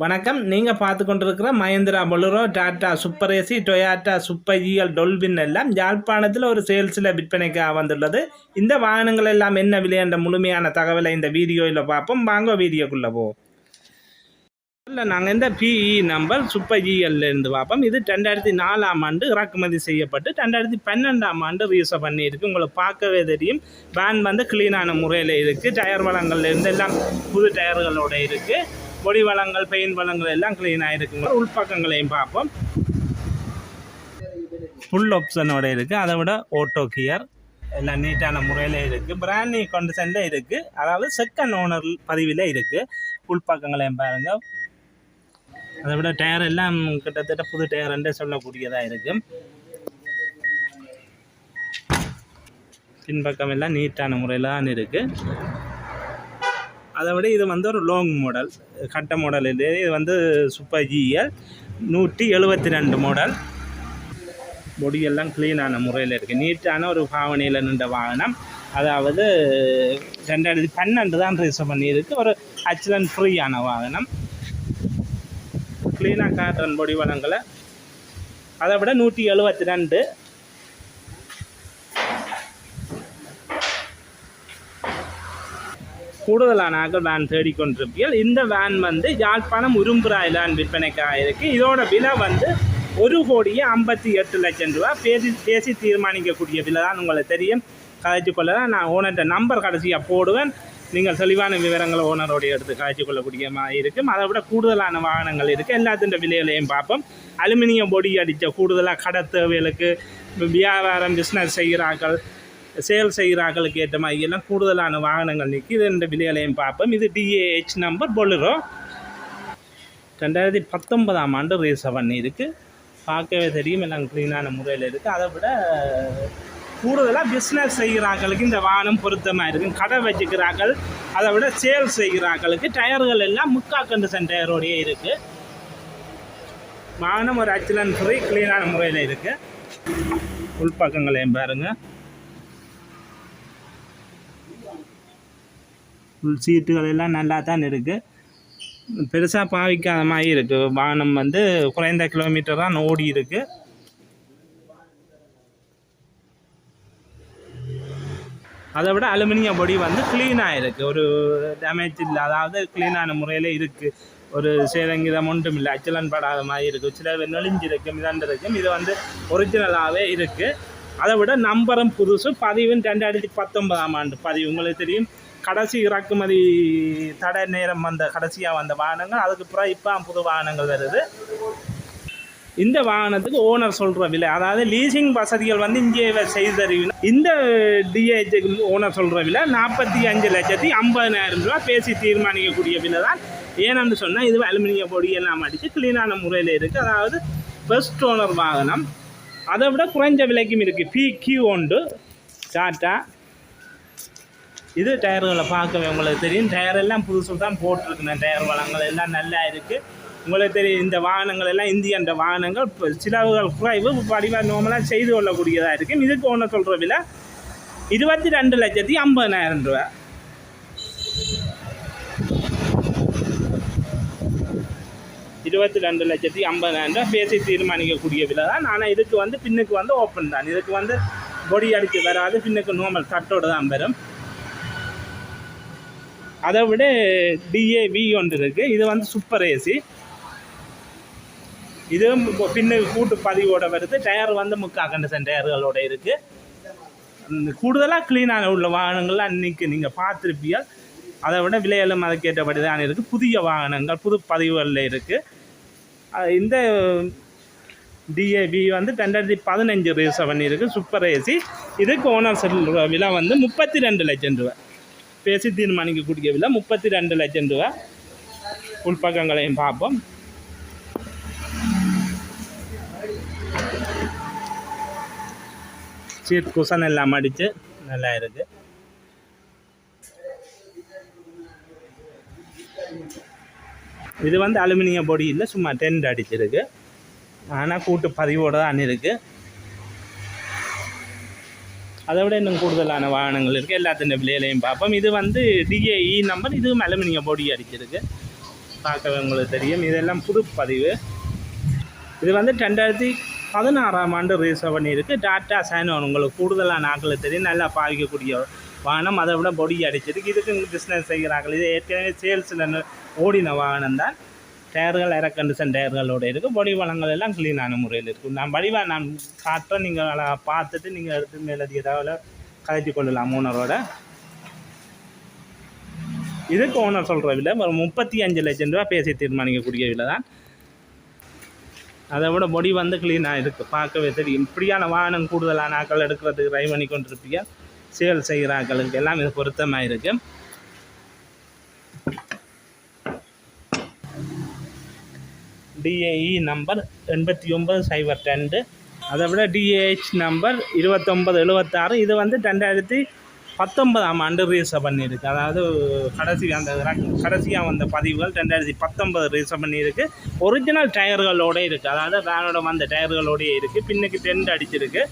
வணக்கம். நீங்கள் பார்த்து கொண்டிருக்கிற Mahindra Bolero, Tata super AC, Toyota super GL, Dolphin எல்லாம் யாழ்ப்பாணத்தில் ஒரு சேல்ஸில் விற்பனைக்காக வந்துள்ளது. இந்த வாகனங்கள் எல்லாம் என்ன விலை என்ற முழுமையான தகவலை இந்த வீடியோவில் பார்ப்போம். வாங்க வீடியோக்குள்ளே போவோம். இல்லை, நாங்கள் இந்த பிஇ நம்பர் சூப்பர் ஜிஎல்லேருந்து பார்ப்போம். இது 2004ஆம் ஆண்டு இறக்குமதி செய்யப்பட்டு 2012ஆம் ஆண்டு ரீசர் பண்ணியிருக்கு. உங்களுக்கு பார்க்கவே தெரியும். வேன் வந்து க்ளீனான முறையில் இருக்குது. டயர் வளங்கள்லேருந்து எல்லாம் புது டயர்களோடு இருக்குது. பொடி வளங்கள், பெயின் வளங்கள் எல்லாம் க்ளீனாக இருக்குங்க. உள்பக்கங்களையும் பார்ப்போம். ஃபுல் ஆப்ஷனோட இருக்குது. அதை விட ஓட்டோ கியர் எல்லாம் நீட்டான முறையில் இருக்குது. பிராண்ட் நியூ கண்டிஷனில் இருக்குது. அதாவது செகண்ட் ஓனர் பதிவில் இருக்குது. உள்பக்கங்களையும் பாருங்கள். அதை விட டயர் எல்லாம் கிட்டத்தட்ட புது டயர்ன்றே சொல்லக்கூடியதாக இருக்குது. பின்பக்கம் எல்லாம் நீட்டான முறையில் தான் இருக்குது. அதை விட இது வந்து ஒரு லாங் மாடல், கட்ட மாடல். இது வந்து சூப்பர் ஜிஎல் 172 மாடல். பொடியெல்லாம் க்ளீனான முறையில் இருக்குது. நீட்டான ஒரு பாவனையில் நின்ற வாகனம். அதாவது 2012 தான் ரிஜிஸ்டர் பண்ணியிருக்கு. ஒரு ஆக்சிடென்ட் ஃப்ரீயான வாகனம். க்ளீனாக காட்டுறன் பொடி வளங்களை. அதை விட 172. கூடுதலான வேன் தேடிக்கொண்டிருப்பீர்கள். இந்த வேன் வந்து யாழ்ப்பாணம் உரும்புராயிலான் விற்பனைக்காக இருக்குது. இதோட விலை வந்து 1,58,00,000 ரூபா. பேசி தீர்மானிக்கக்கூடிய விலை தான். உங்களுக்கு தெரியும். கதைச்சு கொள்ளலாம். நான் ஓனர்கிட்ட நம்பர் கடைசியாக போடுவேன். நீங்கள் தெளிவான விவரங்களை ஓனரோடைய எடுத்து கதைச்சு கொள்ளக்கூடிய மாதிரி இருக்கும். அதை விட கூடுதலான வாகனங்கள் இருக்குது. எல்லாத்தின் விலைகளையும் பார்ப்போம். அலுமினியம் பொடி அடித்த கூடுதலாக கடை தேவைகளுக்கு, வியாபாரம், பிஸ்னஸ் செய்கிறார்கள், சேல் செய்கிறார்களுக்கு ஏற்ற மாதிரி எல்லாம் கூடுதலான வாகனங்கள் நிற்கி. இது ரெண்டு விலைகளையும் பார்ப்போம். இது டிஏஹெச் நம்பர் பொலரோ. 2019ஆம் ஆண்டு ரீசர் பண்ணி இருக்குது. பார்க்கவே தெரியும். எல்லாம் க்ளீனான முறையில் இருக்குது. அதை விட கூடுதலாக பிஸ்னஸ் செய்கிறார்களுக்கு இந்த வாகனம் பொருத்தமாக இருக்கும். கடை வச்சுக்கிறார்கள். அதை விட சேல் செய்கிறார்களுக்கு டயர்கள் எல்லாம் 3/4 கண்டிஷன் டயரோடையே இருக்குது. வாகனம் ஒரு ஆக்சிடென்ட் ஃப்ரீ, க்ளீனான முறையில் இருக்குது. உள்பக்கங்களையும் பாருங்கள். சீட்டுகள் எல்லாம் நல்லா தான் இருக்குது. பெருசாக பாவிக்காத மாதிரி இருக்குது. வாகனம் வந்து குறைந்த கிலோமீட்டர் தான் ஓடி இருக்குது. அதை விட அலுமினியம் பொடி வந்து க்ளீனாக இருக்குது. ஒரு டேமேஜ் இல்லை. அதாவது க்ளீனான முறையில் இருக்குது. ஒரு சேதங்கிதம் ஒன்றும் இல்லை. அச்சலன் படாத மாதிரி இருக்குது. சில நெளிஞ்சிருக்கும், மிதண்டிருக்கும். இது வந்து ஒரிஜினலாகவே இருக்குது. அதை விட நம்பரும் புதுசு. பதிவும் 2019ஆம் ஆண்டு பதிவு. உங்களுக்கு தெரியும். கடைசி இறக்குமதி தடை நேரம் வந்த கடைசியாக வந்த வாகனங்கள். அதுக்கு பிறகு இப்போ புது வாகனங்கள் வருது. இந்த வாகனத்துக்கு ஓனர் சொல்கிற விலை, அதாவது லீசிங் வசதிகள் வந்து இங்கே செய்து தருவீங்க. இந்த டிஏஹெச்சுக்கு ஓனர் சொல்கிற விலை 45,50,000 ரூபா. பேசி தீர்மானிக்கக்கூடிய விலை தான். ஏன்னு சொன்னால் இது அலுமினிய பொடி எல்லாம் அடித்து க்ளீனான முறையில் இருக்குது. அதாவது ஃபர்ஸ்ட் ஓனர் வாகனம். அதை விட குறைஞ்ச விலைக்கும் இருக்குது. PQ1 tata. இது டயர்களை பார்க்கவே உங்களுக்கு தெரியும். டயர் எல்லாம் புதுசு தான் போட்டிருக்குங்க. டயர் வளங்கள் எல்லாம் நல்லா இருக்குது. உங்களுக்கு தெரியும். இந்த வாகனங்கள் எல்லாம் இந்தியன்ற வாகனங்கள். சிலவுகள் குறைவு, படிவாக நார்மலாக செய்து கொள்ளக்கூடியதாக இருக்கும். இதுக்கு ஒன்று சொல்கிற விலை 22,50,000 ரூபா. $22,50,000 பேசி தீர்மானிக்கக்கூடிய விலை தான். ஆனால் இதுக்கு வந்து பின்னுக்கு வந்து ஓப்பன் தான். இதுக்கு வந்து பொடி அடித்து வராது. பின்னுக்கு நார்மல் தட்டோடு தான் வரும். அதை விட DAV ஒன்று இருக்குது. இது வந்து சூப்பர் ஏசி. இது பின்னுக்கு கூட்டு பதிவோடு வருது. டயர் வந்து 3/4 கண்டிஷன் டயர்களோடு இருக்குது. கூடுதலாக க்ளீனான உள்ள வாகனங்கள்லாம் அன்றைக்கி நீங்கள் பார்த்துருப்பீங்க. அதை விட விலையெல்லாம் அதுக்கேற்றபடி தான் இருக்குது. புதிய வாகனங்கள் புது பதிவுகளில் இருக்குது. இந்த DAV வந்து 2015 ரீசர் பண்ணியிருக்கு. Super AC. இதுக்கு ஓனர் சொல்கிற விலை வந்து 32,00,000 ரூபா. பேசி தீர்மானிக்கக்கூடிய விலை 32,00,000 ரூபா. உள்பக்கங்களையும் பார்ப்போம். சீட் குஷன் எல்லாம் அடித்து நல்லா இருக்குது. இது வந்து அலுமினிய பொடி இல்லை, சும்மா டென்ட் அடிச்சிருக்கு. ஆனால் கூட்டு பதிவோடு தான் இருக்குது. அதை விட இன்னும் கூடுதலான வாகனங்கள் இருக்குது. எல்லாத்தின் விலையிலையும் பார்ப்போம். இது வந்து DAE நம்பர். இதுவும் அலுமினியம் பொடி அடிச்சிருக்கு. பார்க்க உங்களுக்கு தெரியும். இதெல்லாம் புதுப்பதிவு. இது வந்து 2016ஆம் ஆண்டு ரிஜிஸ்டர் பண்ணியிருக்கு. டாட்டா சைனோன் உங்களுக்கு கூடுதலான ஆட்களுக்கு தெரியும், நல்லா பாவிக்கக்கூடிய வாகனம். அதை விட பொடி அடிச்சிருக்கு. இதுக்கு பிஸ்னஸ் செய்கிறார்கள். இது ஏற்கனவே சேல்ஸில் ஓடின வாகனம் தான். டயர்கள் ஏர் கண்டிஷன் டயர்களோடு இருக்குது. பொடி வளங்கள் எல்லாம் க்ளீனான முறையில் இருக்கும். நான் வடிவாக நான் காட்டுறேன், நீங்கள் பார்த்துட்டு நீங்கள் எடுத்து மேலதிக தகவலை கதைச்சி கொள்ளலாம் ஓனரோட. இதுக்கு ஓனர் சொல்கிற விலை ஒரு 35 லட்சம் ரூபா பேசி தீர்மானிக்கக்கூடிய விலை தான். அதை விட பொடி வந்து க்ளீனாக இருக்குது, பார்க்கவே தெரியும். இப்படியான வாகனம் கூடுதலான ஆக்கள் எடுக்கிறதுக்கு ட்ரை பண்ணி கொண்டிருப்பீங்க. சேல் செய்கிற ஆக்களுக்கு எல்லாம் இது பொருத்தமாக இருக்குது. DAE number 8902. அதை விட டிஏஹெச் நம்பர் 2976. இது வந்து 2019ஆம் ஆண்டு ரிஜிஸ்டர் பண்ணியிருக்கு. அதாவது கடைசியாக வந்த பதிவுகள் 2019 ரிஜிஸ்டர் பண்ணியிருக்கு. ஒரிஜினல் டயர்களோடு இருக்குது. அதாவது வேனோட வந்த டயர்களோடையே இருக்குது. பின்னுக்கு டென்ட் அடிச்சிருக்கு.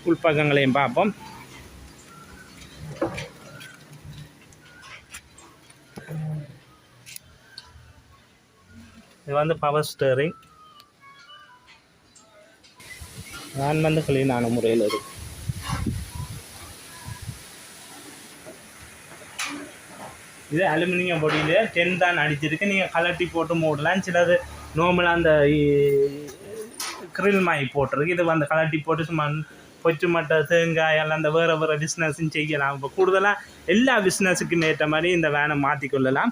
உள்பக்கங்களையும் பார்ப்போம். இது வந்து பவர் ஸ்டேரிங். வேன் வந்து க்ளீனான முறையில் இருக்குது. இது அலுமினியம் பொடியிலே 10 தான் அடிச்சிருக்கு. நீங்கள் கலட்டி போட்டு மூடலாம். சிலது நார்மலாக அந்த கிரில் மாய் போட்டிருக்கு. இது வந்து கலட்டி போட்டு சும்மா பொச்சு மட்டை தேங்காய் எல்லாம் அந்த வேறு வேறு பிஸ்னஸும் செய்யலாம். இப்போ கூடுதலாக எல்லா பிஸ்னஸுக்கும் ஏற்ற மாதிரி இந்த வேனை மாற்றிக்கொள்ளலாம்.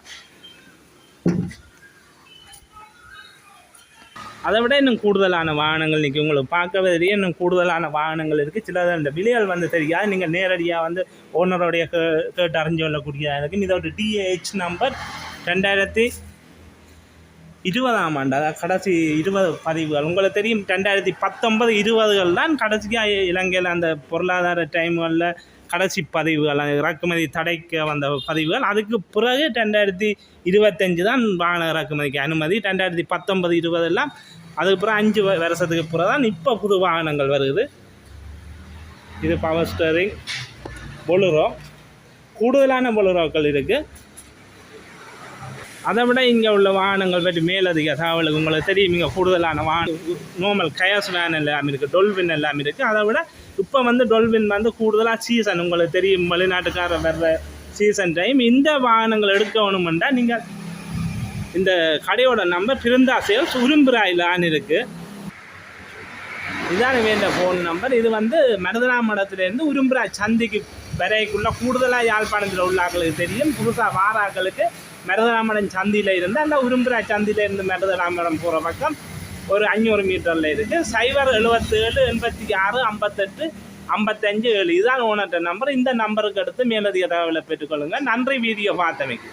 அதை விட இன்னும் கூடுதலான வாகனங்கள் நிற்கும். உங்களுக்கு பார்க்கவே தெரியும், இன்னும் கூடுதலான வாகனங்கள் இருக்குது. சிலது அந்த விலைகள் வந்து தெரியாது. நீங்கள் நேரடியாக வந்து ஓனருடைய கேட்டு அறிஞ்சு கொள்ளக்கூடியதாக இருக்குது. இதோட டிஏஹெச் நம்பர் 2020ஆம் ஆண்டு, அதாவது கடைசி 20 பதிவுகள். உங்களுக்கு தெரியும் 2019, 20கள் தான் கடைசியாக இலங்கையில் அந்த பொருளாதார டைம்களில் கடைசி பதிவுகள், இறக்குமதி தடைக்க வந்த பதிவுகள். அதுக்கு பிறகு 2025 தான் வாகன இறக்குமதிக்கு அனுமதி. 2019, 20 எல்லாம் அதுக்கு பிறகு 5 வருஷத்துக்கு பிறகு தான் இப்போ புது வாகனங்கள் வருது. இது பவர் ஸ்டேரிங் பொலுரோ. கூடுதலான பொலுரோக்கள் இருக்குது. அதை விட இங்கே உள்ள வாகனங்கள் பற்றி மேலதிக தகவலுக்கு உங்களுக்கு தெரியும். இங்கே கூடுதலான நார்மல் கயாஸ் வேன் எல்லாம் இருக்குது, டொல்பின் எல்லாம் இருக்குது. அதை விட இப்போ வந்து டொல்பின் வந்து கூடுதலாக சீசன் உங்களுக்கு தெரியும், வெளிநாட்டுக்கார வர்ற சீசன் டைம். இந்த வாகனங்கள் எடுக்கணுமெண்டா நீங்கள் இந்த கடையோட நம்பர் பிருந்தா சேல்ஸ் உரும்புராயிலான்னு இருக்குது. இதான வேண்ட ஃபோன் நம்பர். இது வந்து மருதராமடத்துலேருந்து உரும்புரா சந்திக்கு வரைக்குள்ள கூடுதலாக யாழ்ப்பாணத்தில் உள்ள ஆக்களுக்கு தெரியும். புதுசாக வாராக்களுக்கு மருதராமடம் சந்தியில் இருந்து அந்த உரும்புரா சந்தியிலேருந்து மருதராமடம் போகிற பக்கம் ஒரு 500 மீட்டரில் இருக்குது. 077 86 58 55 7. இதுதான் ஓனர்கிட்ட நம்பர். இந்த நம்பருக்கு அடுத்து மேலதிக தகவலை பெற்றுக்கொள்ளுங்கள். நன்றி வீடியோ பார்த்தமைக்கு.